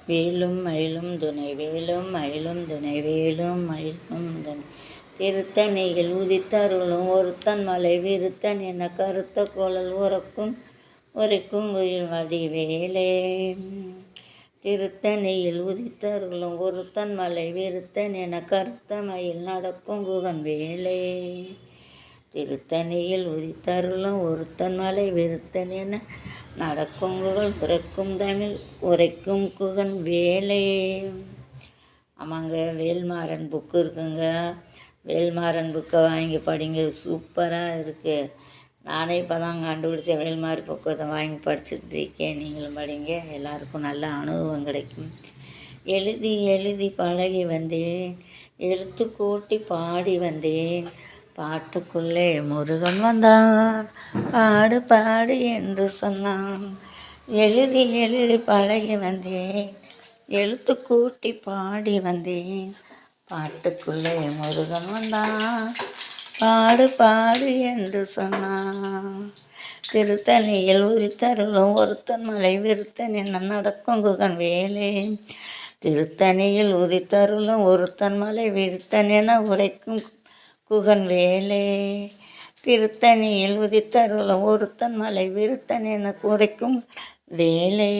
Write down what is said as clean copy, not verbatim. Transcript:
வேலும் மயிலும் துணை வேலும் மயிலும் துணை வேலும் மயிலும் துணை திருத்தணியில் உதித்தருளும் ஒருத்தன் மலை விருத்தன் என கருத்த கோளல் உரைக்கும் குயில் வடிவேலே. திருத்தணியில் உதித்தருளும் ஒருத்தன் மலை விருத்தன் என கருத்த மயில் நடக்கும் குகன் வேலே. திருத்தணியில் உதித்தருளும் ஒருத்தன் மலை விருத்தன் என நடக்கும் குகன் உரைக்கும் தமிழ் உரைக்கும் குகன் வேலே. ஆமாங்க, வேல்மாறன் புக்கு இருக்குங்க. வேல்மாறன் புக்கை வாங்கி படிங்க, சூப்பராக இருக்குது. நானே இப்போ தான் கண்டுபிடிச்ச வேல்மாரி புக்கை வாங்கி படிச்சுட்டு இருக்கேன். நீங்களும் படிங்க, எல்லாருக்கும் நல்ல அனுபவம் கிடைக்கும். எழுதி எழுதி பழகி வந்தேன், எழுத்து கூட்டி பாடி வந்தேன், பாட்டுக்குள்ளே முருகன் வந்தான், பாடு பாடு என்று சொன்னான். எழுதி எழுதி பழகி வந்தேன், எழுத்து கூட்டி பாடி வந்தேன், பாட்டுக்குள்ளே முருகன் வந்தான், பாடு பாடு என்று சொன்னான். திருத்தணியில் உதித்தருளும் ஒருத்தன் மலை விருத்தன் என்ன நடக்கும் குகன் வேலே. திருத்தணியில் உதித்தருளும் ஒருத்தன் மலை விருத்தன் என உரைக்கும் குகன் வேலே. திருத்தணியில் உதித்தருளும் ஒருத்தன் மலை விருத்தன் என உரைக்கும் வேலே.